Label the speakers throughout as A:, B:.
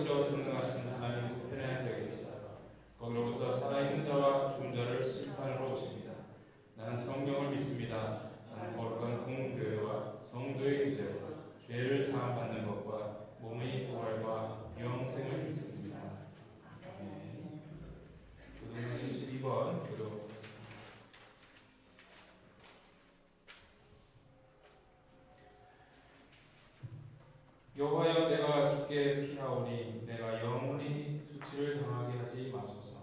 A: 이루시어 전능하신 하나님 우편에 앉아 계시다가 거기로부터 살아있는 자와 죽은 자를 심판으로 오십니다. 나는 성령을 믿습니다. 나는 거룩한 공교회와 성도의 교제와 죄를 사함받는 것과 몸의 부활과 영생을 믿습니다. 아멘. 교도문 12번 교도. 여호와여, 내가 주께 피하오니 내가 영원히 수치를 당하게 하지 마소서.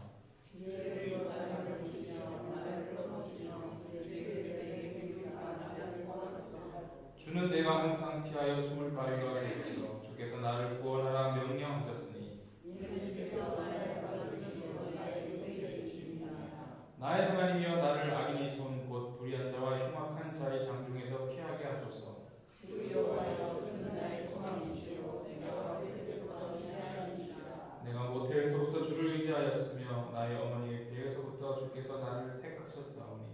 A: 주는 내가 항상 피하여 숨을 바위가 되소서. 주께서 나를 구원하라 명령하셨으니 나의 하나님이여, 나를 악인의 손 곧 불의한 자와 흉악한 자의 장중에서 피하게 하소서. 내가 모태에서부터 주를 의지하였으며 나의 어머니의 배에서부터 주께서 나를 택하셨사오니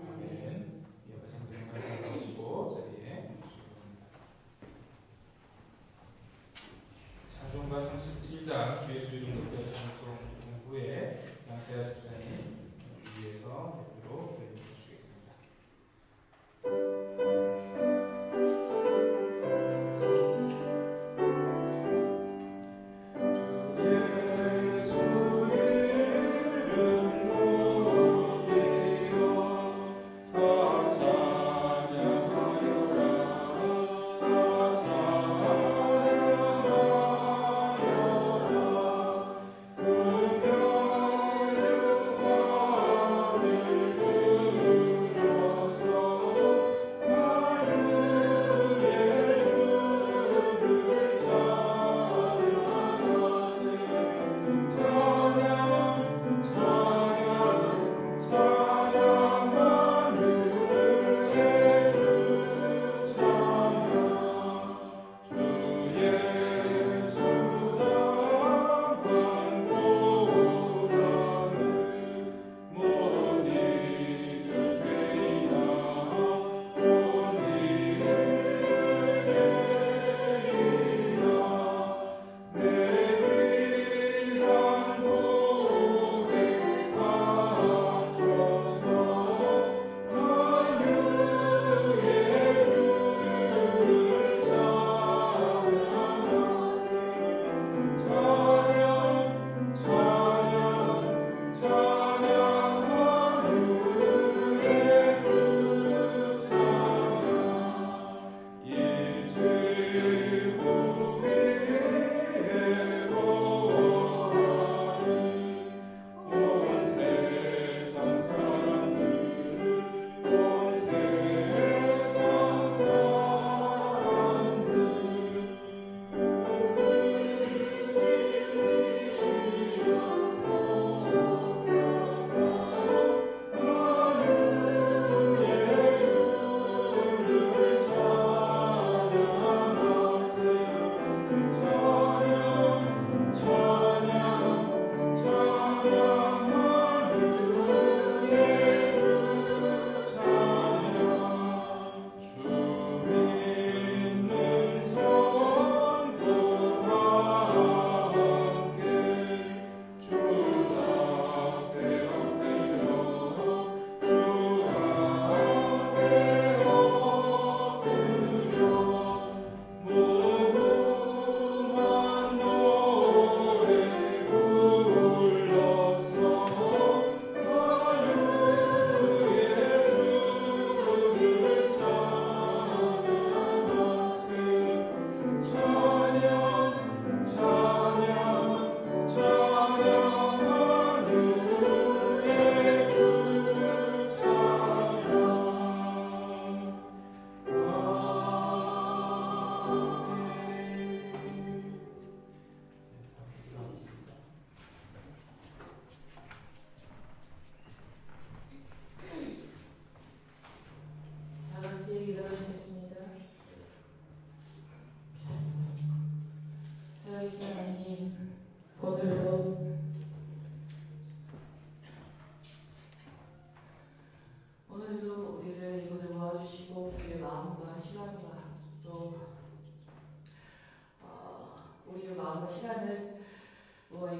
A: 아멘. 이어서 성경을 가지고 자리에 찬송가 37장 주의 수요일 높여 찬송 후에 양세아 집사님 위에서 대표로 드리겠습니다.
B: Oh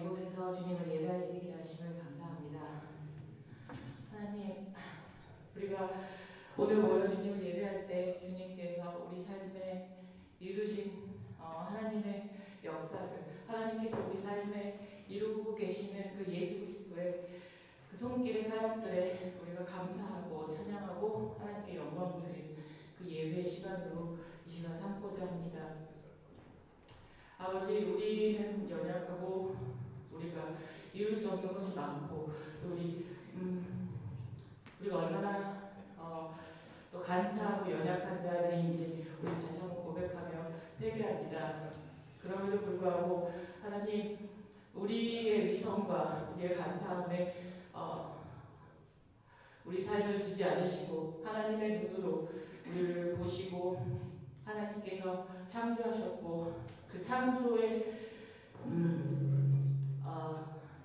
B: 이곳에서 주님을 예배할 수 있게 하심을 감사합니다. 하나님, 우리가 오늘 모여 주님을 예배할 때 주님께서 우리 삶에 이루신 하나님의 역사를, 하나님께서 우리 삶에 이루고 계시는 그 예수 그리스도의 그 손길의 사역들에 우리가 감사하고 찬양하고 하나님께 영광 드리는 그 예배의 시간으로 이 시간 삼고자 합니다. 아버지, 우리는 연약하고 우리가 이룰 수 없는 것이 많고 우리가 얼마나 또 간사하고 연약한 자들인지 우리 다시 한번 고백하며 회개합니다. 그럼에도 불구하고 하나님, 우리의 위선과 우리의 간사함에 우리 삶을 두지 않으시고 하나님의 눈으로 우리를 보시고 하나님께서 창조하셨고 그 창조의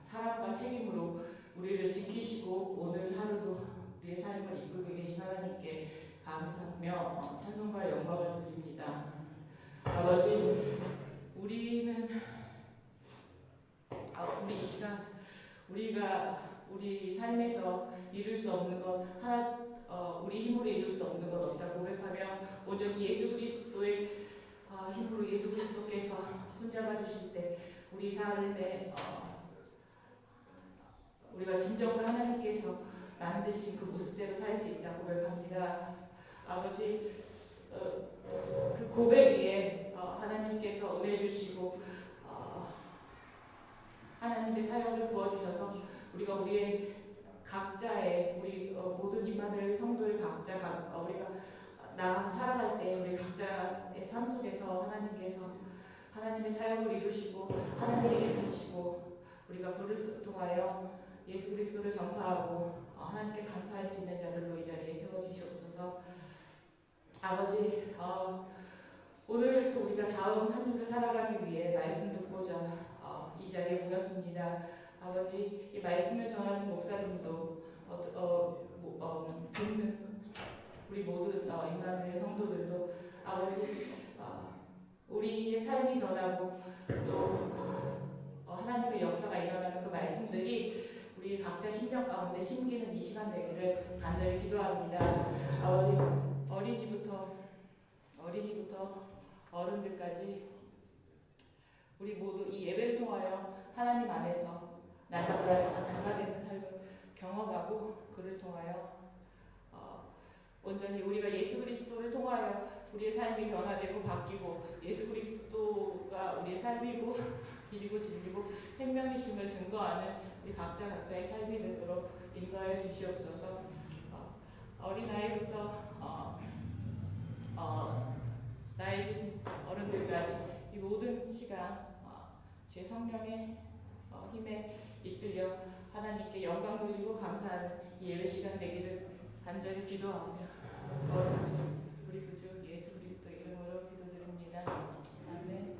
B: 사랑과 책임으로 우리를 지키시고 오늘 하루도 우리의 삶을 이끌고 계신 하나님께 감사하며 찬송과 영광을 드립니다. 아버지, 우리는 우리 이 시간 우리가 우리 삶에서 이룰 수 없는 것 우리 힘으로 이룰 수 없는 것 없다고 고백하며 온전히 예수 그리스도의 힘으로 예수 그리스도께서 손잡아 주실 때 우리 삶에 우리가 진정으로 하나님께서 만드신 그 모습대로 살 수 있다고 고백합니다. 아버지, 그 고백 위에 하나님께서 은혜 주시고 하나님의 사역을 부어주셔서 우리가 우리의 각자의 우리 모든 임마들 성도의 각자 우리가 나가서 살아갈 때 우리 각자의 삶 속에서 하나님께서 하나님의 사역을 이루시고 하나님의 일을 주시고 우리가 그를 통하여 예수 그리스도를 전파하고 하나님께 감사할 수 있는 자들로 이 자리에 세워주시옵소서. 아버지, 오늘 또 우리가 다음 한 주를 살아가기 위해 말씀 듣고자 이 자리에 모였습니다. 아버지, 이 말씀을 전하는 목사님도 듣는 우리 모든 임마누엘 성도들도 아버지, 우리의 삶이 변하고 또 하나님의 역사가 일어나는 그 말씀들이 우리 각자 심령 가운데 심기는 이 시간 되기를 간절히 기도합니다. 아버지, 어린이부터 어른들까지 우리 모두 이 예배를 통하여 하나님 안에서 나가되는 삶을 경험하고 그를 통하여 온전히 우리가 예수 그리스도를 통하여 우리의 삶이 변화되고 바뀌고 예수 그리스도가 우리의 삶이고 길이고 진리고 생명이심을 증거하는 우리 각자의 삶이 되도록 인도하여 주시옵소서. 어린아이부터 나이 드신 어른들까지 이 모든 시간 주의 성령의 힘에 이끌려 하나님께 영광 돌리고 감사하는 이 예배 시간 되기를 간절히 기도합니다. 우리 구주 예수 그리스도 이름으로 기도드립니다. 아멘.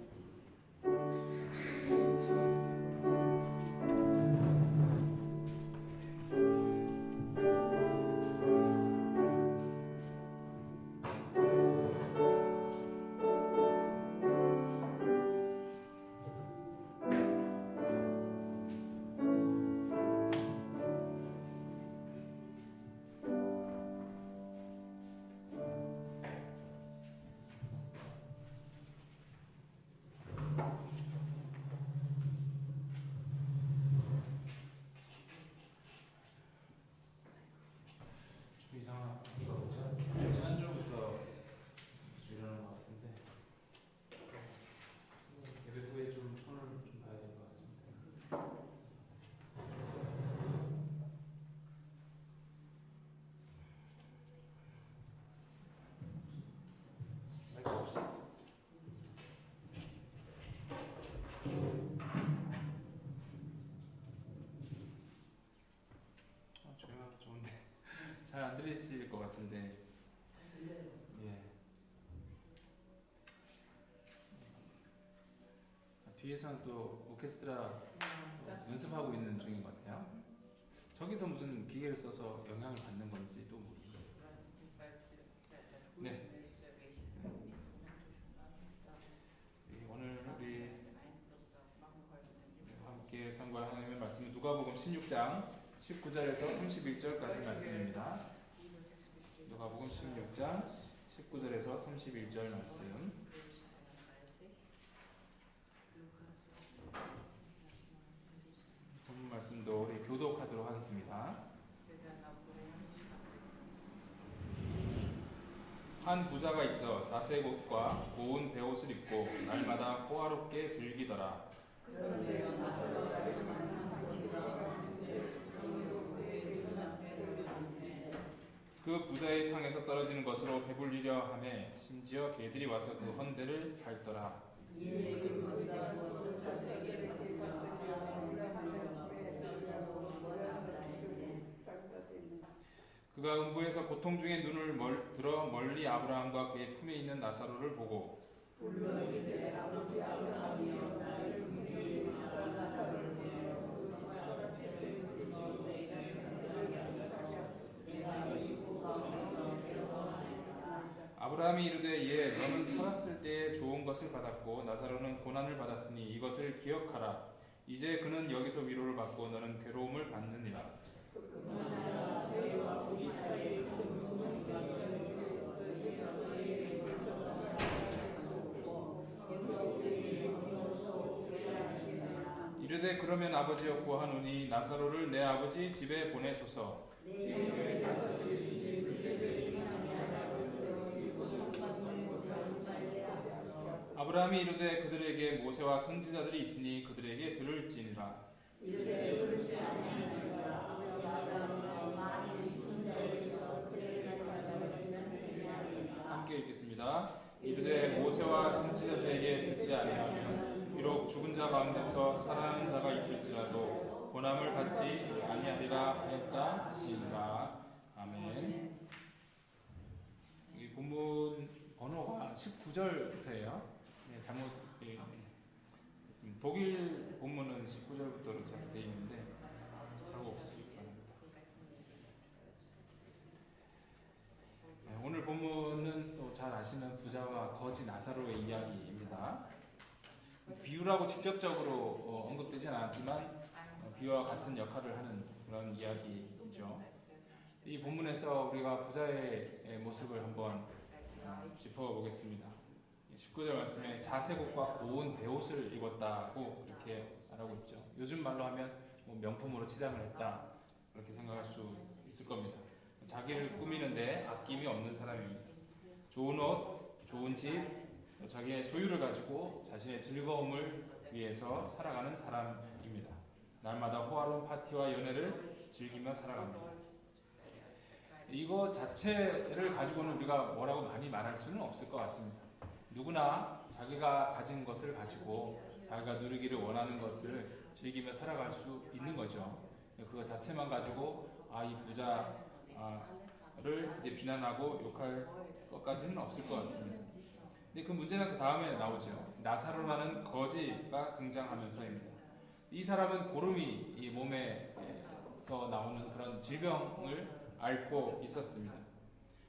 A: 잘 안 들리실 것 같은데. 예. 뒤에서는 또 오케스트라 연습하고 있는 중인 것 같아요. 저기서 무슨 기계를 써서 영향을 받는 건지 또 모르겠어요. 네. 오늘 우리 함께 참고할 하나님의 말씀은 누가복음 16장 19절에서 31절까지 말씀입니다. 누가복음 16장 19절에서 31절 말씀. 본문 말씀도 우리 교독하도록 하겠습니다. 한 부자가 있어 자색 옷과 고운 베옷을 입고 날마다 호화롭게 즐기더라. 그 부자의 상에서 떨어지는 것으로 배불리려 하매 심지어 개들이 와서 그 헌대를 밟더라. 그가 음부에서 고통 중에 눈을 들어 멀리 아브라함과 그의 품에 있는 나사로를 보고 아브라함이 이르되 예 너는 살았을 때에 좋은 것을 받았고 나사로는 고난을 받았으니 이것을 기억하라. 이제 그는 여기서 위로를 받고 너는 괴로움을 받느니라. 이르되 그러면 아버지여 구하노니 나사로를 내 아버지 집에 보내소서. 아브라함이 이르되 그들에게 모세와 선지자들이 있으니 그들에게 들을지니라. 함께 읽겠습니다. 이르되 모세와 선지자들에게 듣지 아니하면 비록 죽은 자 가운데서 살아나는 자가 있을지라도 고난을 받지 아니하리라 하였다 하시니라. 아멘. 이 본문 번호가 19절부터예요. 네, 잘못 읽었습니다. 독일 본문은 19절부터로 되어 있는데 잘못 없으시기 바랍니다. 네, 오늘 본문은 또 잘 아시는 부자와 거지 나사로의 이야기입니다. 비유라고 직접적으로 언급되지는 않았지만 비유와 같은 역할을 하는 그런 이야기죠. 이 본문에서 우리가 부자의 모습을 한번 짚어보겠습니다. 19절 말씀에 자색 옷과 고운 베옷을 입었다고 이렇게 말하고 있죠. 요즘 말로 하면 명품으로 치장을 했다 그렇게 생각할 수 있을 겁니다. 자기를 꾸미는데 아낌이 없는 사람입니다. 좋은 옷, 좋은 집, 자기의 소유를 가지고 자신의 즐거움을 위해서 살아가는 사람입니다. 날마다 호화로운 파티와 연애를 즐기며 살아갑니다. 이거 자체를 가지고는 우리가 뭐라고 많이 말할 수는 없을 것 같습니다. 누구나 자기가 가진 것을 가지고 자기가 누리기를 원하는 것을 즐기며 살아갈 수 있는 거죠. 그거 자체만 가지고 이 부자를 이제 비난하고 욕할 것까지는 없을 것 같습니다. 근데 그 문제는 그 다음에 나오죠. 나사로라는 거지가 등장하면서입니다. 이 사람은 고름이 이 몸에서 나오는 그런 질병을 앓고 있었습니다.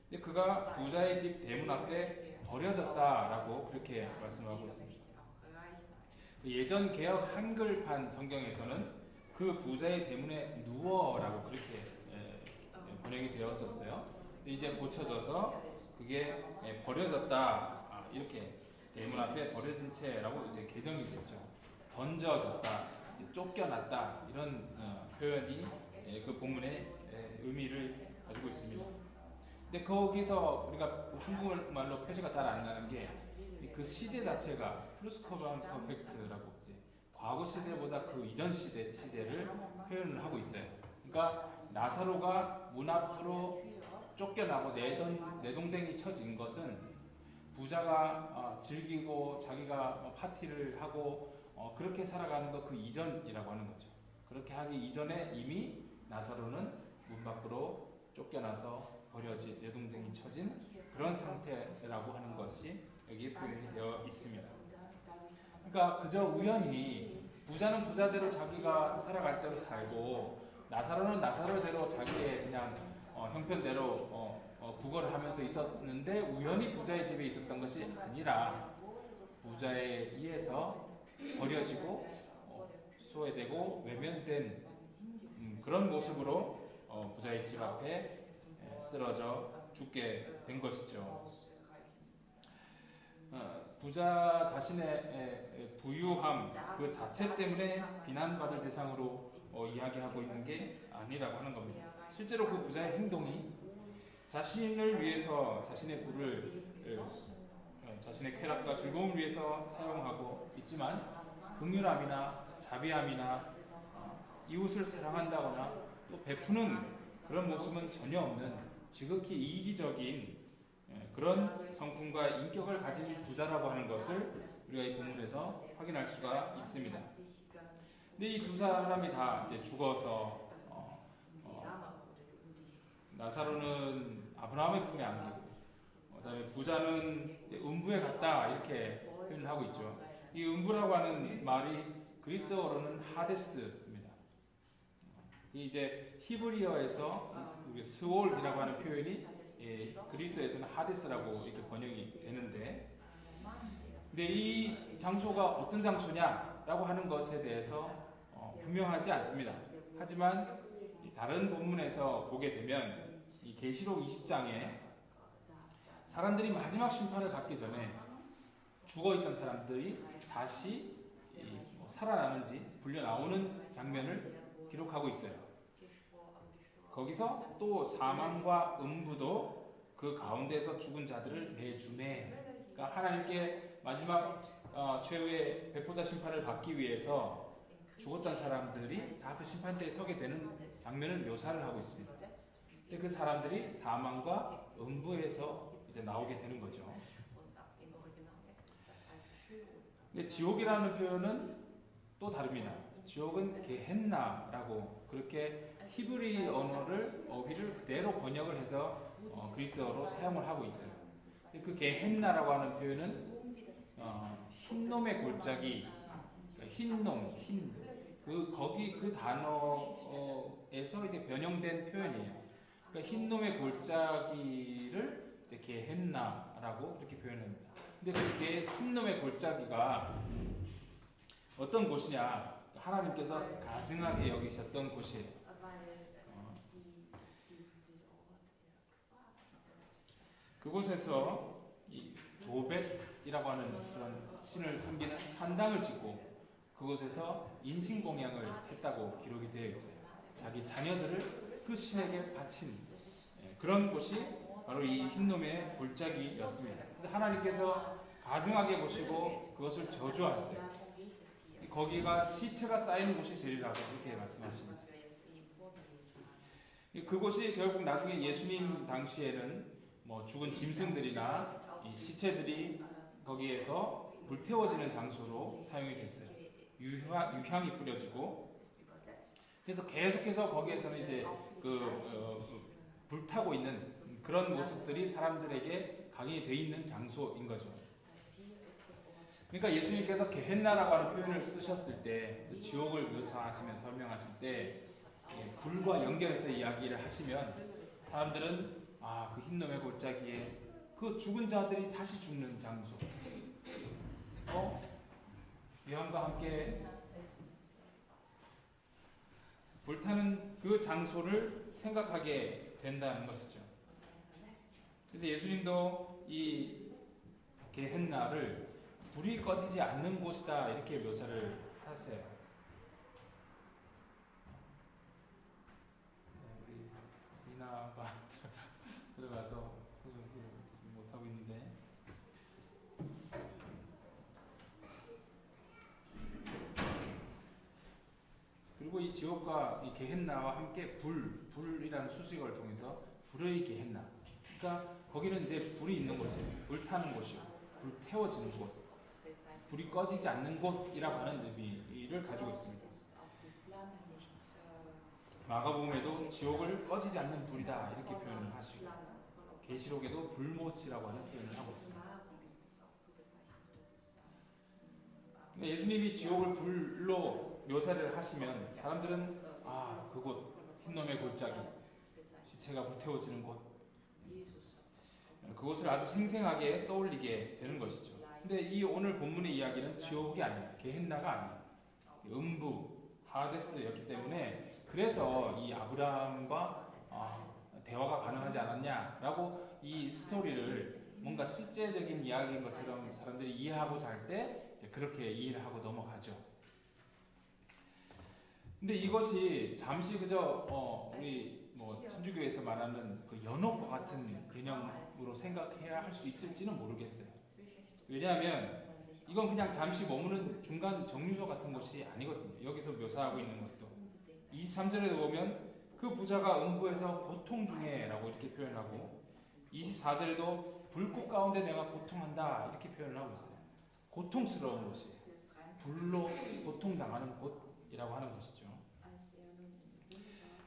A: 근데 그가 부자의 집 대문 앞에 버려졌다라고 그렇게 말씀하고 있습니다. 예전 개역 한글판 성경에서는 그 부자의 대문에 누워라고 그렇게 번역이 되었었어요. 근데 이제 고쳐져서 그게 버려졌다 이렇게 대문 앞에 버려진 채라고 이제 개정이 됐죠. 던져졌다, 쫓겨났다 이런 표현이 그 본문의 의미를 가지고 있습니다. 근데 거기서 우리가 한국말로 표시가 잘 안 나는 게 그 시제 자체가 플루스코반 퍼펙트라고 이제 과거 시대보다 그 이전 시제를 표현을 하고 있어요. 그러니까 나사로가 문 앞으로 쫓겨나고 내동댕이 쳐진 것은 부자가 즐기고 자기가 파티를 하고 그렇게 살아가는 것 그 이전이라고 하는 거죠. 그렇게 하기 이전에 이미 나사로는 문 밖으로 쫓겨나서 버려진 내동댕이 쳐진 그런 상태라고 하는 것이 여기에 표현이 되어 있습니다. 그러니까 그저 우연히 부자는 부자대로 자기가 살아갈 대로 살고 나사로는 나사로대로 자기의 그냥 형편대로 구걸을 하면서 있었는데 우연히 부자의 집에 있었던 것이 아니라 부자에 의해서 버려지고 소외되고 외면된 그런 모습으로 부자의 집 앞에 쓰러져 죽게 된 것이죠. 부자 자신의 부유함 그 자체 때문에 비난받을 대상으로 이야기하고 있는 게 아니라고 하는 겁니다. 실제로 그 부자의 행동이 자신을 위해서 자신의 부를 자신의 쾌락과 즐거움을 위해서 사용하고 있지만 긍휼함이나 자비함이나 이웃을 사랑한다거나 또 베푸는 그런 모습은 전혀 없는 지극히 이기적인 그런 성품과 인격을 가진 부자라고 하는 것을 우리가 이 본문에서 확인할 수가 있습니다. 근데 이 두 사람이 다 이제 죽어서 나사로는 아브라함의 품에 안기고 그다음에 부자는 음부에 갔다 이렇게 표현을 하고 있죠. 이 음부라고 하는 말이 그리스어로는 하데스입니다. 이 이제 히브리어에서 스올이라고 하는 표현이 그리스에서는 하데스라고 이렇게 번역이 되는데, 근데 이 장소가 어떤 장소냐라고 하는 것에 대해서 분명하지 않습니다. 하지만 다른 본문에서 보게 되면 이 계시록 20장에 사람들이 마지막 심판을 받기 전에 죽어있던 사람들이 다시 살아나는지 불려 나오는 장면을 기록하고 있어요. 거기서 또 사망과 음부도 그 가운데서 죽은 자들을 내주매, 그러니까 하나님께 마지막 최후의 백보자 심판을 받기 위해서 죽었던 사람들이 다 그 심판대에 서게 되는 장면을 묘사를 하고 있습니다. 근데 그 사람들이 사망과 음부에서 이제 나오게 되는 거죠. 근데 지옥이라는 표현은 또 다릅니다. 지옥은 게헨나라고 그렇게 히브리 언어를 어휘를 그대로 번역을 해서 그리스어로 사용을 하고 있어요. 그 게헨나라고 하는 표현은 흰놈의 골짜기, 흰놈, 거기 그 단어에서 이제 변형된 표현이에요. 그러니까 흰놈의 골짜기를 이제 게헨나라고 그렇게 표현합니다. 근데 그 흰놈의 골짜기가 어떤 곳이냐? 하나님께서 가증하게 여기셨던 곳이에요. 그곳에서 이 도벳이라고 하는 그런 신을 섬기는 산당을 짓고 그곳에서 인신공양을 했다고 기록이 되어 있어요. 자기 자녀들을 그 신에게 바친 그런 곳이 바로 이 흰놈의 골짜기였습니다. 그래서 하나님께서 가증하게 보시고 그것을 저주하세요. 거기가 시체가 쌓이는 곳이 되리라고 그렇게 말씀하십니다. 그곳이 결국 나중에 예수님 당시에는 뭐 죽은 짐승들이나 이 시체들이 거기에서 불태워지는 장소로 사용이 됐어요. 유향이 뿌려지고, 그래서 계속해서 거기에서는 이제 불타고 있는 그런 모습들이 사람들에게 각인이 돼 있는 장소인 거죠. 그러니까 예수님께서 게헨나라고 하는 표현을 쓰셨을 때, 그 지옥을 묘사하시면 설명하실 때 불과 연결해서 이야기를 하시면 사람들은 그 흰놈의 골짜기에 그 죽은 자들이 다시 죽는 장소, 위험과 함께 불타는 그 장소를 생각하게 된다는 것이죠. 그래서 예수님도 이 게헨나를 불이 꺼지지 않는 곳이다 이렇게 묘사를 하세요. 우리 이나가 들어가서 못하고 있는데, 그리고 이 지옥과 이 게헨나와 함께 불이라는 수식어를 통해서 불의 게헨나, 그러니까 거기는 이제 불이 있는 곳이에요. 불타는 곳이고 불 태워지는 곳, 불이 꺼지지 않는 곳이라고 하는 의미를 가지고 있습니다. 마가복음에도 지옥을 꺼지지 않는 불이다 이렇게 표현을 하시고, 계시록에도 불못이라고 하는 표현을 하고 있습니다. 예수님이 지옥을 불로 묘사를 하시면 사람들은 그곳 흰놈의 골짜기, 시체가 불태워지는 곳, 그것을 아주 생생하게 떠올리게 되는 것이죠. 근데 이 오늘 본문의 이야기는 지옥이 아니에요. 게헨나가 아니에요. 음부,
C: 하데스였기 때문에 그래서 이 아브라함과 대화가 가능하지 않았냐라고 이 스토리를 뭔가 실제적인 이야기인 것처럼 사람들이 이해하고자 할 때 그렇게 이해를 하고 넘어가죠. 근데 이것이 잠시 그저 우리 뭐 천주교에서 말하는 그 연옥과 같은 개념으로 생각해야 할 수 있을지는 모르겠어요. 왜냐하면 이건 그냥 잠시 머무는 중간 정류소 같은 것이 아니거든요. 여기서 묘사하고 있는 것도 23절에 보면 그 부자가 음부에서 고통 중에 라고 이렇게 표현하고 24절에도 불꽃 가운데 내가 고통한다 이렇게 표현을 하고 있어요. 고통스러운 것이 불로 고통당하는 곳이라고 하는 것이죠.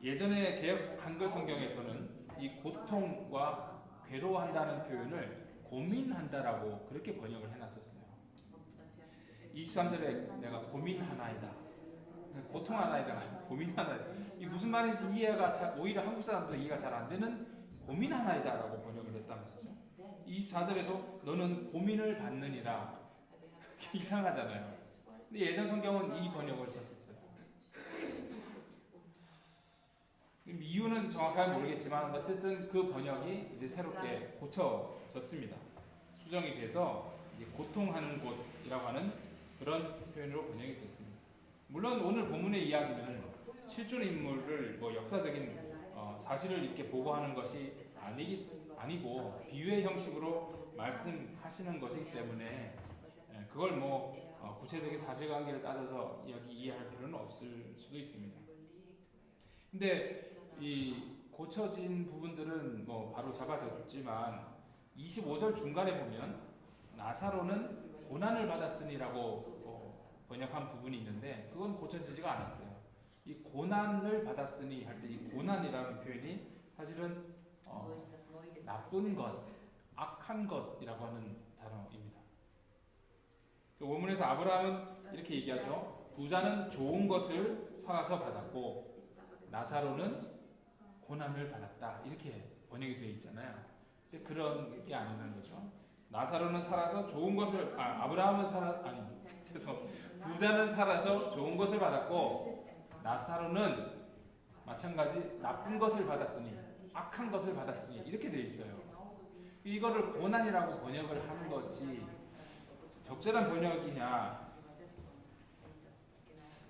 C: 예전에 개역 한글 성경에서는 이 고통과 괴로워한다는 표현을 고민한다라고 그렇게 번역을 해놨었어요. 23절에 내가 고민하나이다. 고통하나이다. 고민하나이다. 이 무슨 말인지 이해가 오히려 한국 사람들 이해가 잘 안 되는 고민하나이다라고 번역을 했다면서요. 24절에도 너는 고민을 받느니라. 이상하잖아요. 근데 예전 성경은 이 번역을 썼었어요. 이유는 정확하게 모르겠지만 어쨌든 그 번역이 이제 새롭게 고쳐졌습니다. 수정이 돼서 이제 고통하는 곳이라고 하는 그런 표현으로 번역이 됐습니다. 물론 오늘 본문의 이야기는 실존 인물을 뭐 역사적인 사실을 이렇게 보고하는 것이 아니고 비유의 형식으로 말씀하시는 것이기 때문에 그걸 뭐 구체적인 사실관계를 따져서 이해할 필요는 없을 수도 있습니다. 근데 이 고쳐진 부분들은 뭐 바로 잡아졌지만 25절 중간에 보면 나사로는 고난을 받았으니라고 번역한 부분이 있는데 그건 고쳐지지가 않았어요. 이 고난을 받았으니 할 때 이 고난이라는 표현이 사실은 나쁜 것, 악한 것이라고 하는 단어입니다. 그 원문에서 아브라함은 이렇게 얘기하죠. 부자는 좋은 것을 살아서 받았고 나사로는 고난을 받았다. 이렇게 번역이 되어 있잖아요. 근데 그런 게 아니라는 거죠. 나사로는 살아서 좋은 것을 아브라함은 부자는 살아서 좋은 것을 받았고 나사로는 마찬가지 나쁜 것을 받았으니 악한 것을 받았으니 이렇게 되어 있어요. 이거를 고난이라고 번역을 하는 것이 적절한 번역이냐?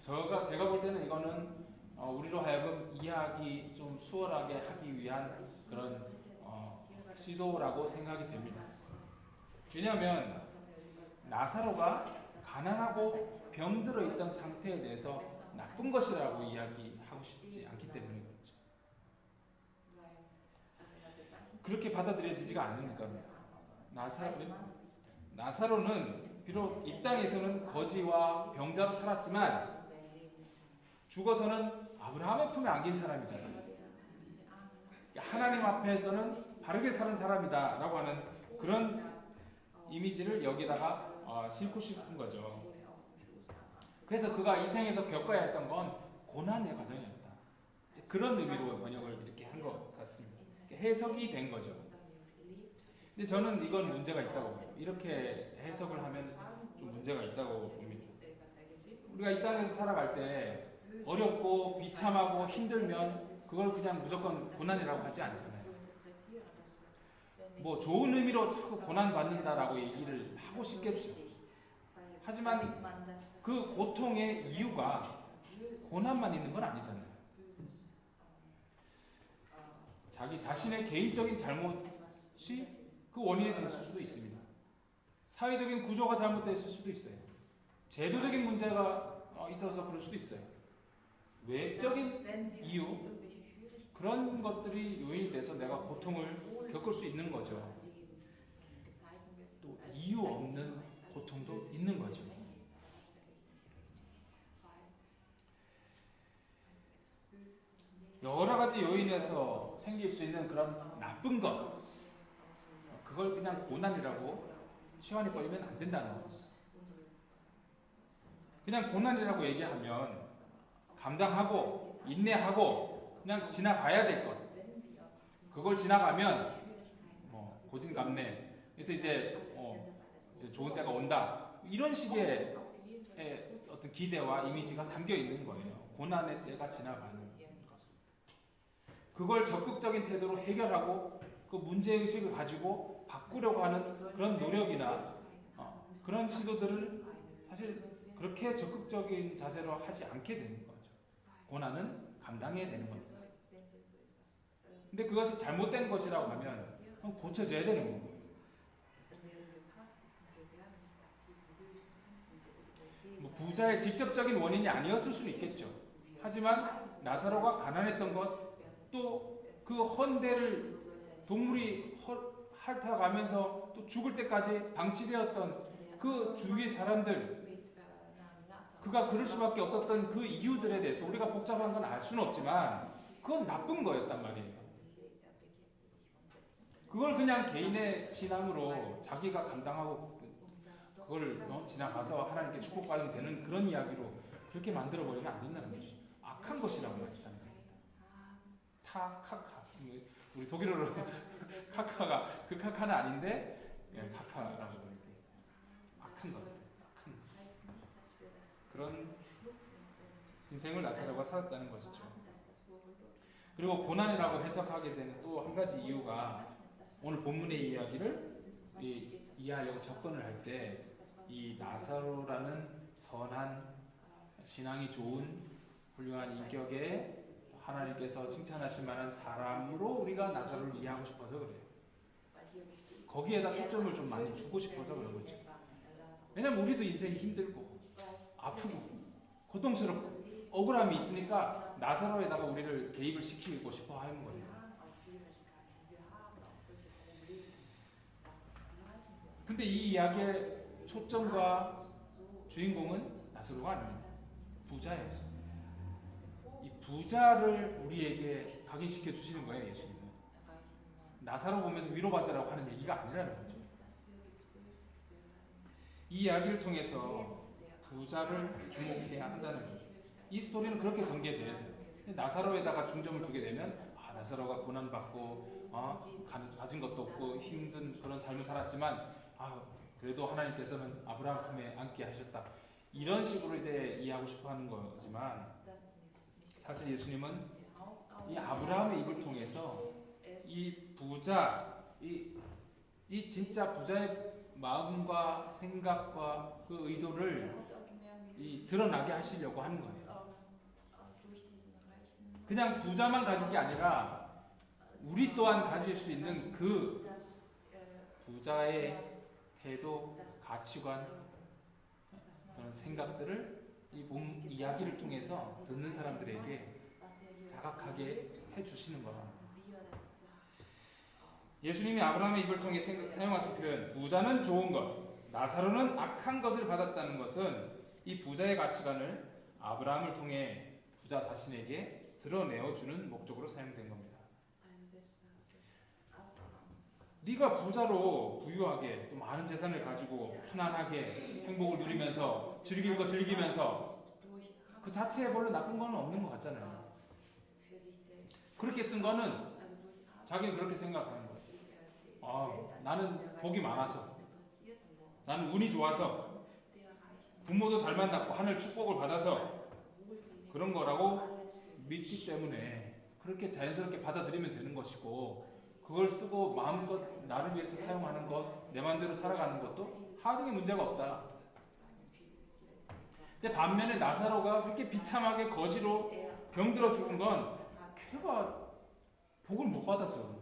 C: 제가 볼 때는 이거는 우리로 하여금 이해하기 좀 수월하게 하기 위한 그런 시도라고 생각이 됩니다. 왜냐하면 나사로가 가난하고 병들어 있던 상태에 대해서 나쁜 것이라고 이야기하고 싶지 않기 때문에 그렇죠. 그렇게 받아들여지지가 않으니까 나사로는 비록 이 땅에서는 거지와 병자로 살았지만 죽어서는 아브라함의 품에 안긴 사람이잖아요. 하나님 앞에서는 바르게 사는 사람이다 라고 하는 그런 이미지를 여기다가 싣고 싶은 거죠. 그래서 그가 이 생에서 겪어야 했던 건 고난의 과정이었다. 그런 의미로 번역을 이렇게 한 것 같습니다. 해석이 된 거죠. 근데 저는 이건 문제가 있다고 봐요. 이렇게 해석을 하면 좀 문제가 있다고 봅니다. 우리가 이 땅에서 살아갈 때 어렵고 비참하고 힘들면 그걸 그냥 무조건 고난이라고 하지 않잖아요. 뭐 좋은 의미로 자꾸 고난 받는다라고 얘기를 하고 싶겠죠. 하지만 그 고통의 이유가 고난만 있는 건 아니잖아요. 자기 자신의 개인적인 잘못이 그 원인이 됐을 수도 있습니다. 사회적인 구조가 잘못됐을 수도 있어요. 제도적인 문제가 있어서 그럴 수도 있어요. 외적인 이유, 그런 것들이 요인이 돼서 내가 고통을 겪을 수 있는 거죠. 또 이유 없는 고통도 있는 거죠. 여러 가지 요인에서 생길 수 있는 그런 나쁜 것, 그걸 그냥 고난이라고 시원히 버리면 안 된다는 거죠. 그냥 고난이라고 얘기하면 감당하고 인내하고 그냥 지나가야 될 것, 그걸 지나가면 고진감래, 그래서 이제 좋은 때가 온다, 이런 식의 어떤 기대와 이미지가 담겨 있는 거예요. 고난의 때가 지나가는 것. 그걸 적극적인 태도로 해결하고 그 문제의식을 가지고 바꾸려고 하는 그런 노력이나 그런 시도들을 사실 그렇게 적극적인 자세로 하지 않게 되는 거죠. 고난은 감당해야 되는 겁니다. 근데 그것이 잘못된 것이라고 하면 고쳐져야 되는 거고. 뭐 부자의 직접적인 원인이 아니었을 수는 있겠죠. 하지만 나사로가 가난했던 것, 또 그 헌대를 동물이 핥아가면서 또 죽을 때까지 방치되었던 그 주위의 사람들, 그가 그럴 수밖에 없었던 그 이유들에 대해서 우리가 복잡한 건 알 수는 없지만 그건 나쁜 거였단 말이에요. 그걸 그냥 개인의 신앙으로 자기가 감당하고 그걸 지나가서 하나님께 축복받으면 되는 그런 이야기로 그렇게 만들어버리면 안 된다는 거죠. 악한 것이라고 말했다는 거예요. 카카. 우리 독일어로 카카가 그 카카는 아닌데 카카라고 부르게 돼 있어요. 악한 것. 악한 그런 인생을 나사로가 살았다는 것이죠. 그리고 고난이라고 해석하게 되는 또 한 가지 이유가 오늘 본문의 이야기를 이해하려고 접근을 할 때 이 나사로라는 선한 신앙이 좋은 훌륭한 인격의 하나님께서 칭찬하실 만한 사람으로 우리가 나사로를 이해하고 싶어서 그래요. 거기에다 초점을 좀 많이 주고 싶어서 그런 거죠. 왜냐면 우리도 인생이 힘들고 아프고 고통스럽고 억울함이 있으니까 나사로에다가 우리를 개입을 시키고 싶어 하는 거예요. 근데 이 이야기의 초점과 주인공은 나사로가 아닙니다. 부자예요. 이 부자를 우리에게 각인시켜 주시는 거예요, 예수님은. 나사로 보면서 위로받으라고 하는 얘기가 아니라는 거죠. 이 이야기를 통해서 부자를 주목해야 한다는 거죠. 이 스토리는 그렇게 전개돼야 돼요. 나사로에다가 중점을 두게 되면 나사로가 고난받고 가진 것도 없고 힘든 그런 삶을 살았지만 그래도 하나님께서는 아브라함 품에 안게 하셨다. 이런 식으로 이제 이해하고 싶어 하는 거지만 사실 예수님은 이 아브라함의 입을 통해서 이 부자, 이 진짜 부자의 마음과 생각과 그 의도를 드러나게 하시려고 하는 거예요. 그냥 부자만 가진 게 아니라 우리 또한 가질 수 있는 그 부자의 태도, 가치관, 그런 생각들을 이 이야기를 통해서 듣는 사람들에게 자각하게 해주시는 거랍니다. 예수님이 아브라함의 입을 통해 사용하신 표현 부자는 좋은 것, 나사로는 악한 것을 받았다는 것은 이 부자의 가치관을 아브라함을 통해 부자 자신에게 드러내어주는 목적으로 사용된 겁니다. 네가 부자로 부유하게 또 많은 재산을 가지고 편안하게 행복을 누리면서 즐길 거 즐기면서 그 자체에 별로 나쁜 건 없는 것 같잖아요. 그렇게 쓴 거는 자기는 그렇게 생각하는 거예요. 나는 복이 많아서, 나는 운이 좋아서, 부모도 잘 만났고 하늘 축복을 받아서 그런 거라고 믿기 때문에 그렇게 자연스럽게 받아들이면 되는 것이고, 그걸 쓰고 마음껏 나를 위해서 사용하는 것, 내 마음대로 살아가는 것도 하등의 문제가 없다. 근데 반면에 나사로가 그렇게 비참하게 거지로 병들어 죽은 건 걔가 복을 못 받았어.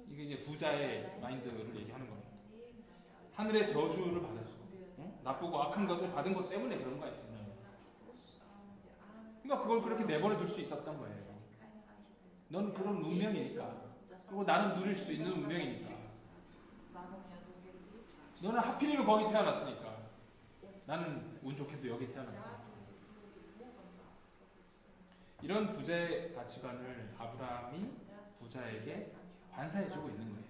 C: 이게 이제 부자의 마인드를 얘기하는 겁니다. 하늘의 저주를 받았어. 나쁘고 악한 것을 받은 것 때문에 그런 거야. 그러니까 그걸 그렇게 내버려 둘 수 있었던 거예요. 넌 그런 운명이니까. 그리고 나는 누릴 수 있는 운명이니까. 너는 하필이면 거기 태어났으니까. 나는 운 좋게도 여기 태어났어. 이런 부자의 가치관을 아브라함이 부자에게 반사해주고 있는 거예요.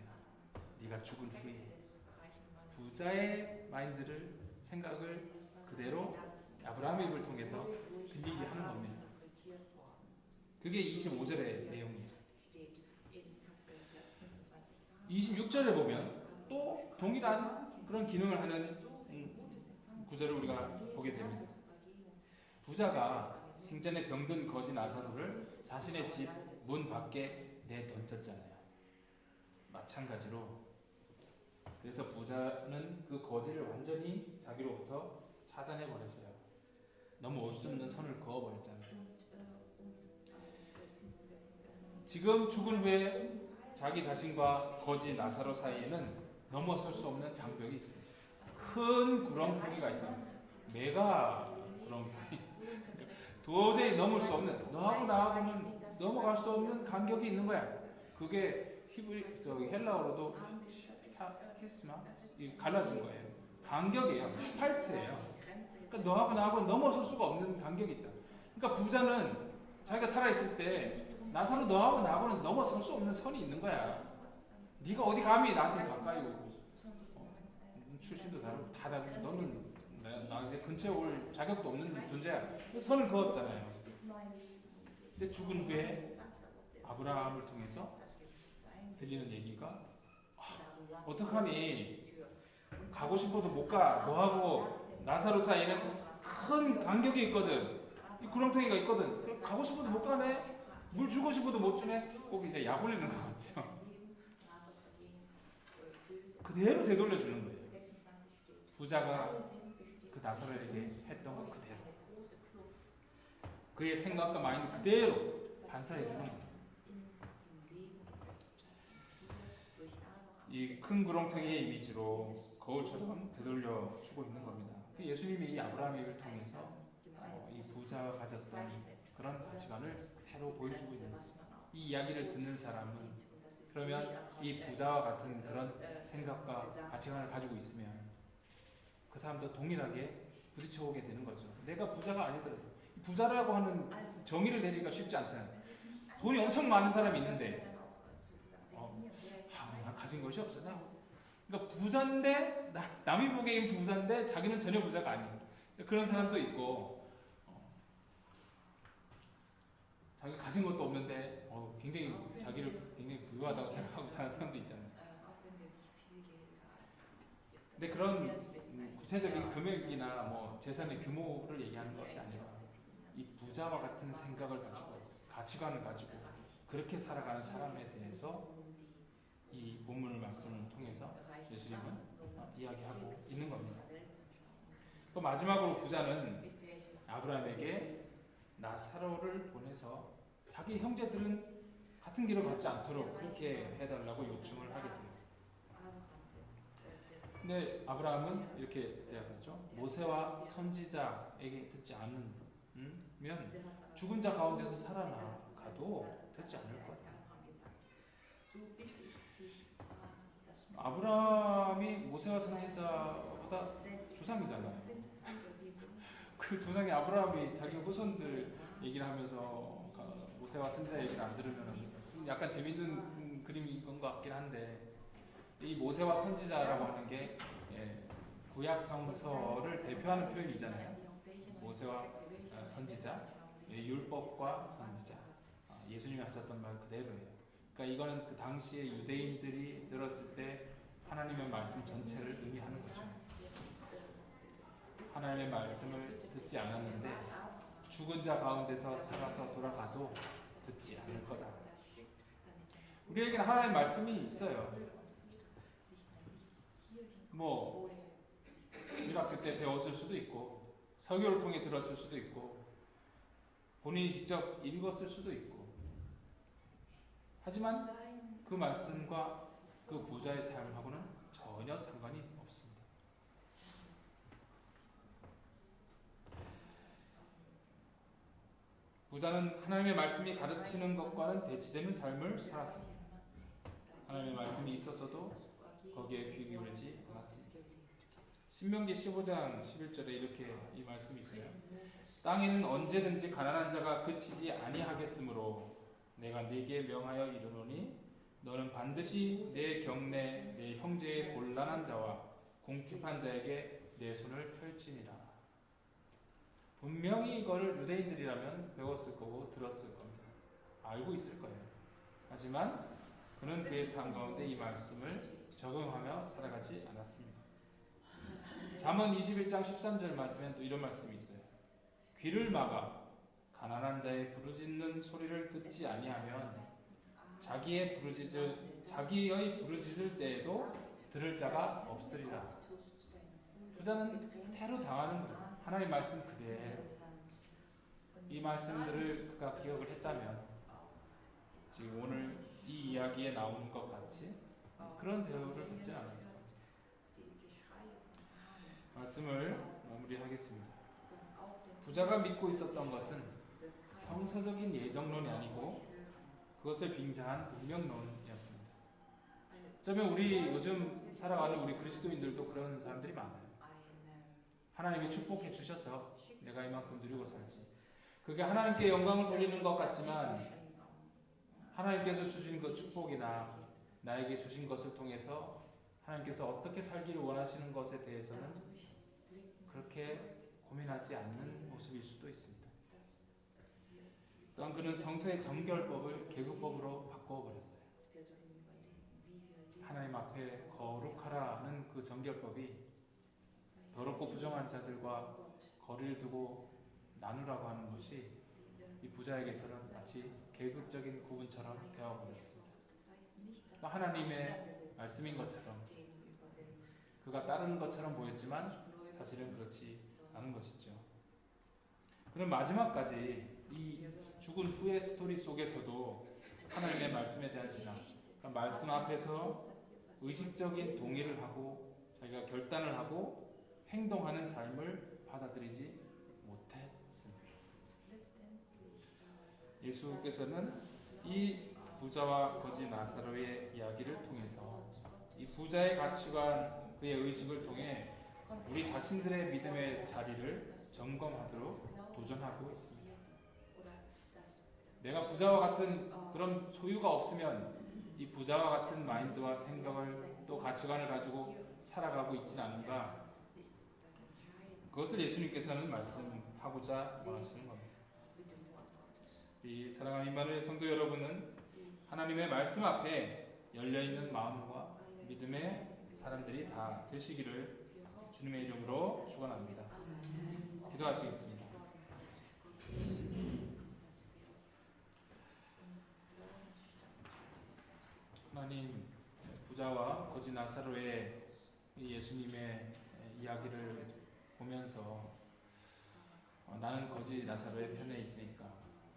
C: 네가 죽은 후에 부자의 마인드를, 생각을 그대로 아브라함의 입을 통해서 들리게 하는 겁니다. 그게 25절의 내용이에요. 26절에 보면 또 동일한 그런 기능을 하는 구절을 우리가 보게 됩니다. 부자가 생전에 병든 거지 나사로를 자신의 집 문 밖에 내던졌잖아요. 마찬가지로 그래서 부자는 그 거지를 완전히 자기로부터 차단해 버렸어요. 너무 올 수 없는 선을 그어 버렸잖아요. 지금 죽은 후에 자기 자신과 거지 나사로 사이에는 넘어설 수 없는 장벽이 있어요. 큰 구렁텅이가 있다. 메가 구렁텅이. 도저히 넘을 수 없는, 너하고 나하고는 넘어갈 수 없는 간격이 있는 거야. 그게 헬라어로도 키스마 갈라진 거예요. 간격이에요. 슈팔트예요. 그러니까 너하고 나하고 넘어설 수가 없는 간격이 있다. 그러니까 부자는 자기가 살아있을 때 나사로 너하고 나하고는 넘어설 수 없는 선이 있는 거야. 네가 어디 감히 나한테 가까이 오고 출신도 다르고 다 다르고 너는 나한테 근처에 올 자격도 없는 존재야. 선을 그었잖아요. 근데 죽은 후에 아브라함을 통해서 들리는 얘기가 어떡하니 가고 싶어도 못 가. 너하고 나사로 사이에는 큰 간격이 있거든. 이 구렁텅이가 있거든. 가고 싶어도 못 가네. 물 주고 싶어도 못 주네. 꼭 이제 약 올리는 것 같죠. 그대로 되돌려 주는 거예요. 부자가 그 나사로에게 했던 것 그대로. 그의 생각과 마인드 그대로 반사해 주는 거예요. 이 큰 구렁텅이의 이미지로 거울처럼 되돌려 주고 있는 겁니다. 예수님이 이 아브라함의 일을 통해서 이 부자가 가졌던 그런 가치관을 그대로 보여주고 있는 것입니다. 이 이야기를 듣는 사람은 그러면 이 부자와 같은 그런 생각과 가치관을 가지고 있으면 그 사람도 동일하게 부딪혀오게 되는 거죠. 내가 부자가 아니더라도 부자라고 하는 정의를 내리기가 쉽지 않잖아요. 돈이 엄청 많은 사람이 있는데 나 가진 것이 없어. 그러니까 부자인데 남이 보기엔 부자인데 자기는 전혀 부자가 아니에요. 그런 사람도 있고 자기 가진 것도 없는데 굉장히 자기를 굉장히 부유하다고 생각하고 사는 사람도 있잖아요. 근데 그런 구체적인 금액이나 뭐 재산의 규모를 얘기하는 것이 아니라 이 부자와 같은 생각을 가지고 가치관을 가지고 그렇게 살아가는 사람에 대해서 이 본문 말씀을 통해서 예수님은 이야기하고 있는 겁니다. 그 마지막으로 부자는 아브라함에게 나사로를 보내서 자기 형제들은 같은 길을 걷지 않도록 그렇게 해달라고 요청을 하게 돼요. 근데 아브라함은 이렇게 대답하죠. 모세와 선지자에게 듣지 않으면 죽은 자 가운데서 살아나가도 듣지 않을 거다. 아브라함이 모세와 선지자보다 조상이잖아요. 그 조상이 아브라함이 자기 후손들 얘기를 하면서 모세와 선지자 얘기를 안 들으면 약간 재밌는 그림인 것 같긴 한데 이 모세와 선지자라고 하는 게 구약 성서를 대표하는 표현이잖아요. 모세와 선지자, 율법과 선지자. 예수님이 하셨던 말 그대로예요. 그러니까 이거는 그 당시에 유대인들이 들었을 때 하나님의 말씀 전체를 의미하는 거죠. 하나님의 말씀을 듣지 않았는데 죽은 자 가운데서 살아서 돌아가도 듣지 않을 거다. 우리에게는 하나님의 말씀이 있어요. 뭐 유학교 때 배웠을 수도 있고 설교를 통해 들었을 수도 있고 본인이 직접 읽었을 수도 있고 하지만 그 말씀과 그 부자의 삶하고는 전혀 상관이 없습니다. 부자는 하나님의 말씀이 가르치는 것과는 대치되는 삶을 살았습니다. 하나님의 말씀이 있었어도 거기에 귀 기울이지 않았습니다. 신명기 15장 11절에 이렇게 이 말씀이 있어요. 땅에는 언제든지 가난한 자가 그치지 아니하겠으므로 내가 네게 명하여 이르노니 너는 반드시 내 경내 내 형제의 곤란한 자와 궁핍한 자에게 내 손을 펼치니라. 분명히 이걸 유대인들이라면 배웠을 거고 들었을 겁니다. 알고 있을 거예요. 하지만 그는 그의 삶 가운데 이 말씀을 적용하며 살아가지 않았습니다. 잠언 21장 13절 말씀엔 또 이런 말씀이 있어요. 귀를 막아 가난한 자의 부르짖는 소리를 듣지 아니하면 자기의 부르짖을 때에도 들을 자가 없으리라. 부자는 그대로 당하는 거예요. 하나님 말씀 그대로. 이 말씀들을 그가 기억을 했다면 지금 오늘 이 이야기에 나오는 것 같이 그런 대우를 받지 않았을 겁니다. 말씀을 마무리하겠습니다. 부자가 믿고 있었던 것은 성서적인 예정론이 아니고 그것을 빙자한 운명론이었습니다. 어쩌면 우리 요즘 살아가는 우리 그리스도인들도 그런 사람들이 많아요. 하나님이 축복해 주셔서 내가 이만큼 누리고 살지. 그게 하나님께 영광을 돌리는 것 같지만 하나님께서 주신 그 축복이나 나에게 주신 것을 통해서 하나님께서 어떻게 살기를 원하시는 것에 대해서는 그렇게 고민하지 않는 모습일 수도 있습니다. 또한 그는 성서의 정결법을 계급법으로 바꿔버렸어요. 하나님 앞에 거룩하라는 그 정결법이 더럽고 부정한 자들과 거리를 두고 나누라고 하는 것이 이 부자에게서는 마치 계급적인 구분처럼 되어버렸습니다. 하나님의 말씀인 것처럼 그가 따르는 것처럼 보였지만 사실은 그렇지 않은 것이죠. 그럼 마지막까지 이 죽은 후의 스토리 속에서도 하나님의 말씀에 대한 신앙, 그러니까 말씀 앞에서 의식적인 동의를 하고 자기가 결단을 하고 행동하는 삶을 받아들이지 못했습니다. 예수께서는 이 부자와 거지 나사로의 이야기를 통해서 이 부자의 가치관, 그의 의식을 통해 우리 자신들의 믿음의 자리를 점검하도록 도전하고 있습니다. 내가 부자와 같은 그런 소유가 없으면 이 부자와 같은 마인드와 생각을 또 가치관을 가지고 살아가고 있지는 않은가? 그것을 예수님께서는 말씀하고자 원하시는 겁니다. 이 사랑하는 임마누엘 성도 여러분은 하나님의 말씀 앞에 열려있는 마음과 믿음의 사람들이 다 되시기를 주님의 이름으로 축원합니다. 기도하시겠습니다. 하나님, 부자와 거지 나사로의 예수님의 이야기를 보면서 나는 거지 나사로의 편에 있으니까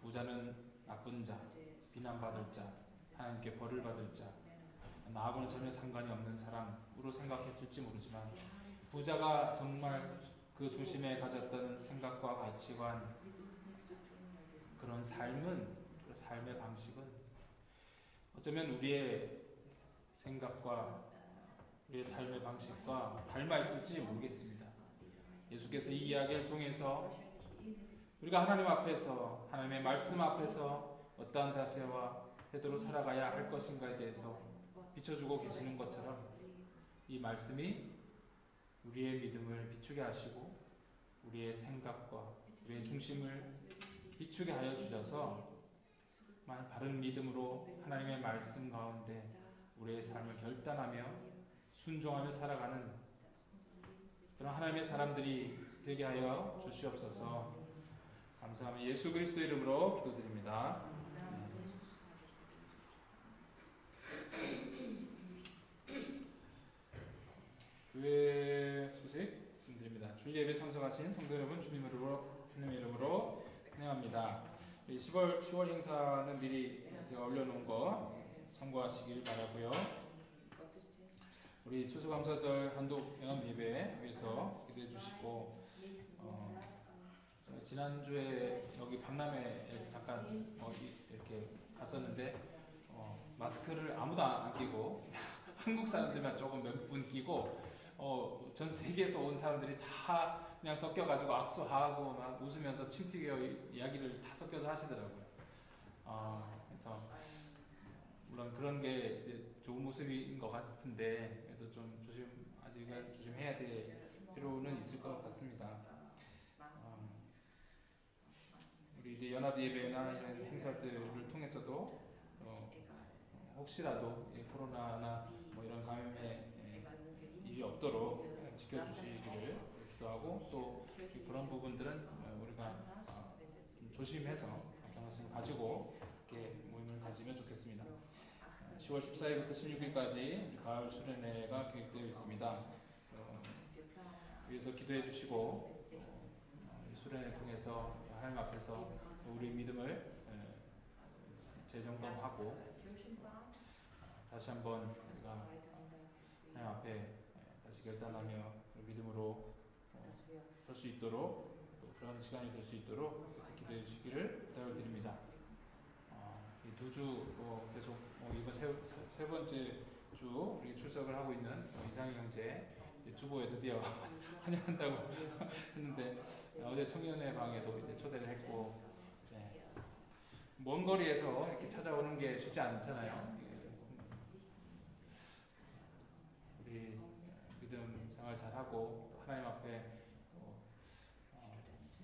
C: 부자는 나쁜 자, 비난받을 자, 하나님께 벌을 받을 자, 나하고는 전혀 상관이 없는 사람으로 생각했을지 모르지만 부자가 정말 그 중심에 가졌던 생각과 가치관, 그런 삶의 방식은 어쩌면 우리의 생각과 우리의 삶의 방식과 닮아 있을지 모르겠습니다. 예수께서 이 이야기를 통해서 우리가 하나님 앞에서, 하나님의 말씀 앞에서 어떠한 자세와 태도로 살아가야 할 것인가에 대해서 비춰주고 계시는 것처럼 이 말씀이 우리의 믿음을 비추게 하시고 우리의 생각과 우리의 중심을 비추게 하여 주셔서 바른 믿음으로 하나님의 말씀 가운데 우리의 삶을 결단하며 순종하며 살아가는 그런 하나님의 사람들이 되게 하여 주시옵소서. 감사하며 예수 그리스도 이름으로 기도드립니다. 교회 소식 말씀드립니다. 주일 예배 참석하신 성도 여러분 주님의 이름으로 환영합니다. 10월 행사는 미리 제가 올려놓은 거 참고하시길 바라고요. 우리 추수감사절 한독 연합 예배에 위해서 기도해 주시고 지난주에 여기 박람회에 잠깐 이렇게 갔었는데 마스크를 아무도 안 끼고 한국 사람들만 조금 몇 분 끼고 전 세계에서 온 사람들이 다 그냥 섞여가지고 악수하고 막 웃으면서 침튀겨 이야기를 다 섞여서 하시더라고요. 그래서 물론 그런 게 이제 좋은 모습인 것 같은데 그래도 좀 아직은 조심해야 될 필요는 있을 것 같습니다. 우리 이제 연합 예배나 이런 행사들을 통해서도 혹시라도 코로나나 뭐 이런 감염의 일이 없도록 지켜주시기를 기도하고 또 그런 부분들은 우리 우리가 좀 조심해서 경각심을 가지고 이렇게 모임을 가지면 좋겠습니다. 10월 14일부터 16일까지 가을 수련회가 계획되어 있습니다. 위해서 기도해 주시고 이 수련회를 통해서 하나님 앞에서 우리 믿음을 재점검하고 다시 한번 우리가 하나님 앞에 다시 결단하며 믿음으로 설 수 있도록 또 그런 시간이 될 수 있도록 기도해 주시기를 부탁드립니다. 이 두 주 계속 이번 세 번째 주 우리 출석을 하고 있는 이상희 형제 주보에 드디어 환영한다고 했는데 어제 청년회 방에도 이제 초대를 했고 먼 거리에서 이렇게 찾아오는 게 쉽지 않잖아요. 우리 믿음 생활 잘하고 하나님 앞에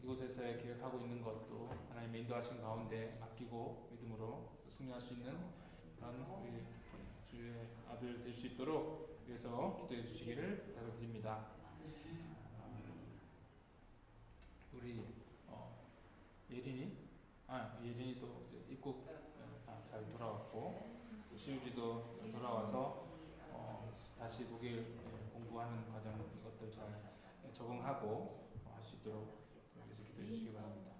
C: 이곳에서 계획하고 있는 것도 하나님의 인도하신 가운데 맡기고 믿음으로 승리할 수 있는 그런 우리 주의 아들 될 수 있도록 위해서 기도해 주시기를 부탁드립니다. 우리 예린이 또 이제 입국 잘 돌아왔고 시우지도 돌아와서 다시 독일 공부하는 과정 이것들 잘 적응하고 할 수 있도록 위해서 기도해 주시기 바랍니다.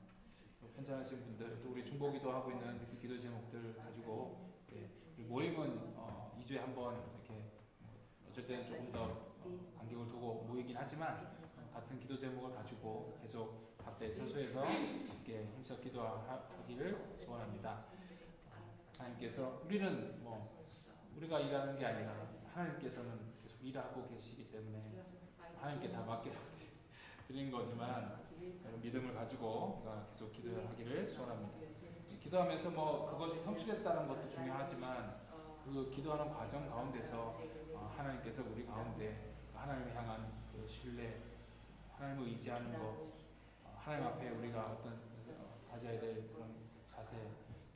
C: 또 편찮으신 분들 또 우리 중보기도 하고 있는 기도 제목들 가지고 우리 모임은 2주에 한 번 이렇게 어쩔 때는 조금 더 간격을 두고 모이긴 하지만 같은 기도 제목을 가지고 계속 각자의 처소에서 함께 힘써 기도하기를 소원합니다. 하나님께서 우리는 우리가 일하는 게 아니라 하나님께서는 계속 일하고 계시기 때문에 하나님께 다 맡겨드리는 거지만 믿음을 가지고 우리가 계속 기도하기를 소원합니다. 기도하면서 그것이 성취됐다는 것도 중요하지만 그 기도하는 과정 가운데서 하나님께서 우리 가운데 하나님을 향한 그 신뢰, 하나님을 의지하는 것, 하나님 앞에 우리가 어떤 가져야 될 그런 자세,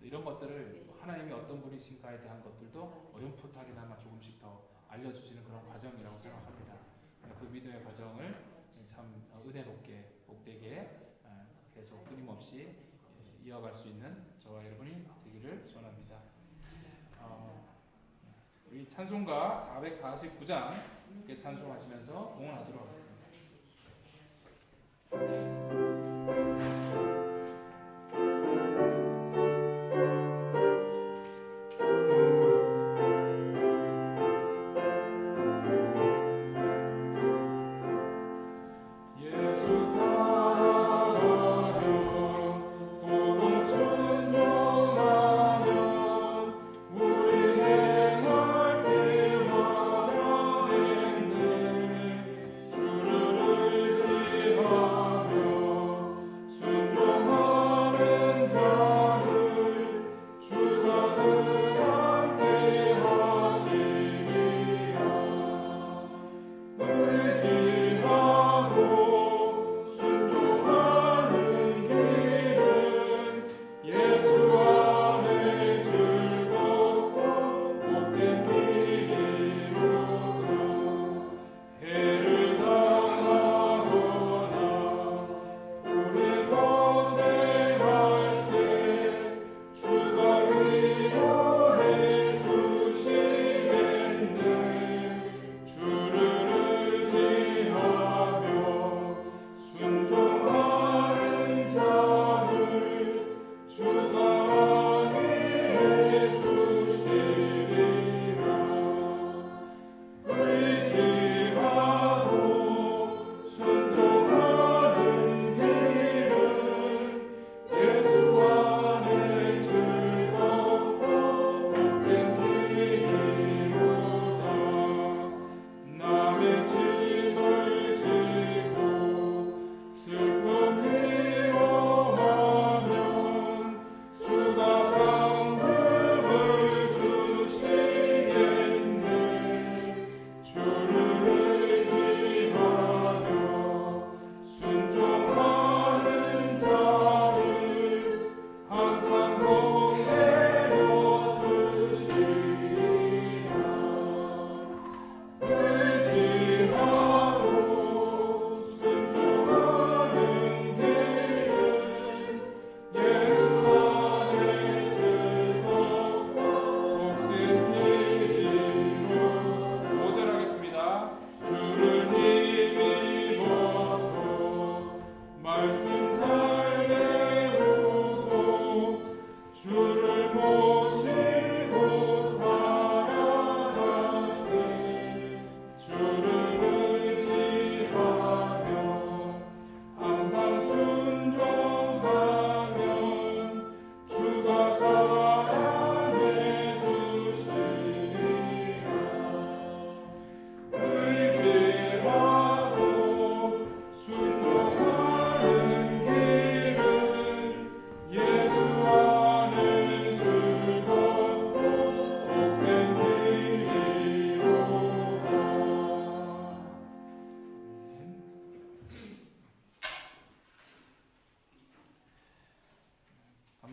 C: 이런 것들을 하나님이 어떤 분이신가에 대한 것들도 어렴풋하게나마 조금씩 더 알려주시는 그런 과정이라고 생각합니다. 그 믿음의 과정을 참 은혜롭게 복되게 계속 끊임없이 이어갈 수 있는 저와 여러분이 되기를 소원합니다. 우리 찬송가 449장 함께 찬송하시면서 공헌하도록 하겠습니다.
A: 주를 의지하며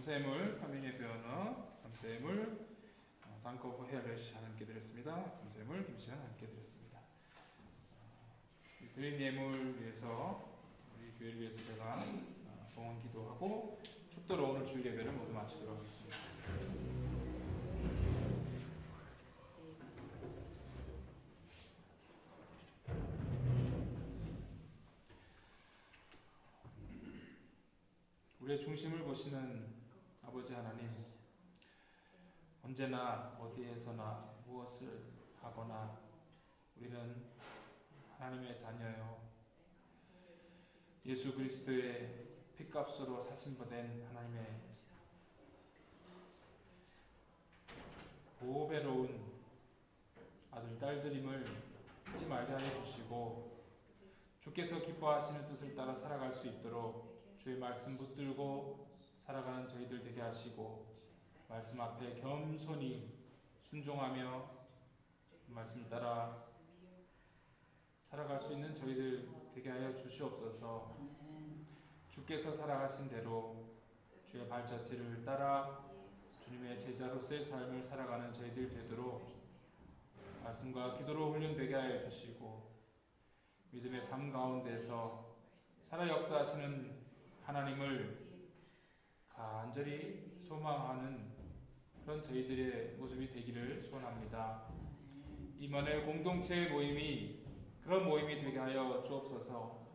C: 감사의 파밍의 변화, 감사의 단커브 헤어레시 하나님께 드렸습니다. 감사의 김시현 하나님께 드렸습니다. 드린 예물 위해서 우리 교회를 위해서 제가 봉헌 기도하고 축도로 오늘 주일 예배를 모두 마치도록 하겠습니다. 우리의 중심을 보시는 아버지 하나님, 언제나 어디에서나 무엇을 하거나 우리는 하나님의 자녀요, 예수 그리스도의 핏값으로 사신받은 하나님의 보배로운 아들 딸들임을 잊지 말게 하여 주시고, 주께서 기뻐하시는 뜻을 따라 살아갈 수 있도록 주의 말씀 붙들고 살아가는 저희들 되게 하시고, 말씀 앞에 겸손히 순종하며 말씀 따라 살아갈 수 있는 저희들 되게 하여 주시옵소서. 주께서 살아가신 대로 주의 발자취를 따라 주님의 제자로서의 삶을 살아가는 저희들 되도록 말씀과 기도로 훈련되게 하여 주시고, 믿음의 삶 가운데서 살아 역사하시는 하나님을 간절히 소망하는 그런 저희들의 모습이 되기를 소원합니다. 이만의 공동체의 모임이 그런 모임이 되게 하여 주옵소서.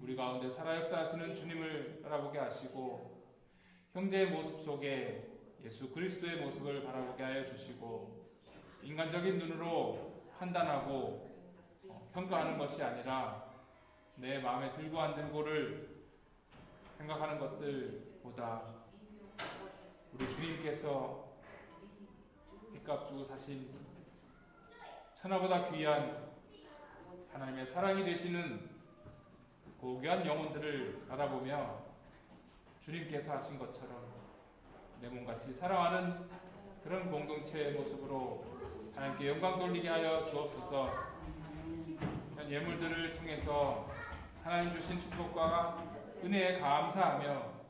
C: 우리 가운데 살아 역사하시는 주님을 바라보게 하시고, 형제의 모습 속에 예수 그리스도의 모습을 바라보게 하여 주시고, 인간적인 눈으로 판단하고 평가하는 것이 아니라 내 마음에 들고 안 들고를 생각하는 것들보다 우리 주님께서 빚값 주고 사신 천하보다 귀한 하나님의 사랑이 되시는 고귀한 영혼들을 바라보며 주님께서 하신 것처럼 내 몸같이 사랑하는 그런 공동체의 모습으로 하나님께 영광 돌리게 하여 주옵소서. 현 예물들을 통해서 하나님 주신 축복과 은혜에 감사하며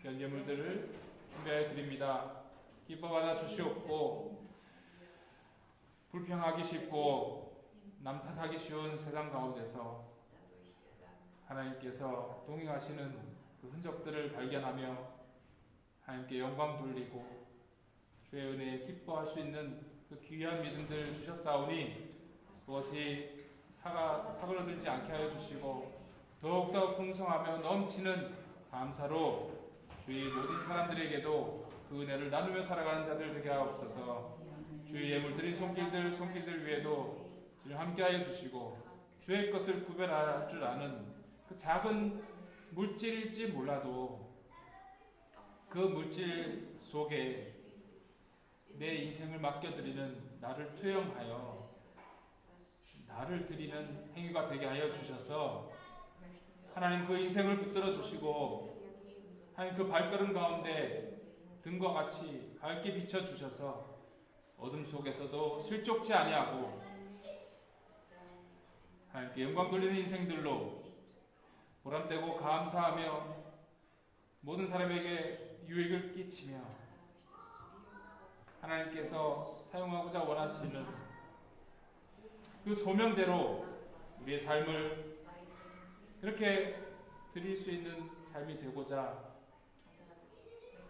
C: 현 예물들을 준비해 드립니다. 기뻐 받아 주시옵고, 불평하기 쉽고 남탓하기 쉬운 세상 가운데서 하나님께서 동행하시는 그 흔적들을 발견하며 하나님께 영광 돌리고 주의 은혜에 기뻐할 수 있는 그 귀한 믿음들을 주셨사오니 그것이 사그러들지 않게 하여 주시고, 더욱더 풍성하며 넘치는 감사로 주의 모든 사람들에게도 그 은혜를 나누며 살아가는 자들 되게 하옵소서. 주의 예물 드린 손길들 위에도 주님 함께하여 주시고, 주의 것을 구별할 줄 아는 그 작은 물질일지 몰라도 그 물질 속에 내 인생을 맡겨드리는 나를 투영하여 나를 드리는 행위가 되게 하여 주셔서 하나님 그 인생을 붙들어 주시고, 하나님 그 발걸음 가운데 등과 같이 밝게 비춰 주셔서 어둠 속에서도 실족치 아니하고 하나님께 영광 돌리는 인생들로 보람되고 감사하며 모든 사람에게 유익을 끼치며 하나님께서 사용하고자 원하시는 그 소명대로 우리의 삶을 그렇게 드릴 수 있는 삶이 되고자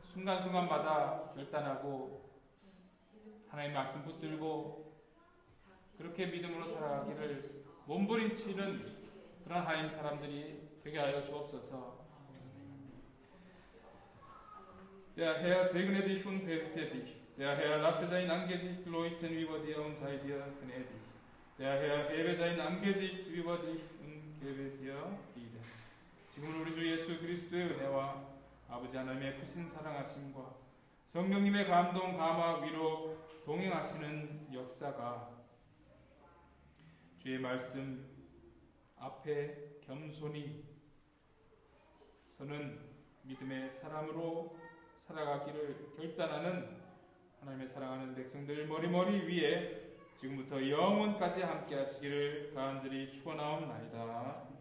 C: 순간순간마다 결단하고 하나님 말씀 붙들고 그렇게 믿음으로 살아가기를 몸부림치는 그런 하나님 사람들이 되게 하여 주옵소서. Der Herr segne dich und behüte dich. Der Herr lasse sein Angesicht leuchten über dir und sei dir gnädig. Der Herr hebe sein Angesicht über dich und gebe dir Frieden. 지금은 우리 주 예수 그리스도의 은혜와 아버지 하나님의 크신 사랑하심과 성령님의 감동, 감화, 위로 동행하시는 역사가 주의 말씀 앞에 겸손히 서는 믿음의 사람으로 살아가기를 결단하는 하나님의 사랑하는 백성들 머리머리 위에 지금부터 영원까지 함께 하시기를 간절히 축원하옵나이다.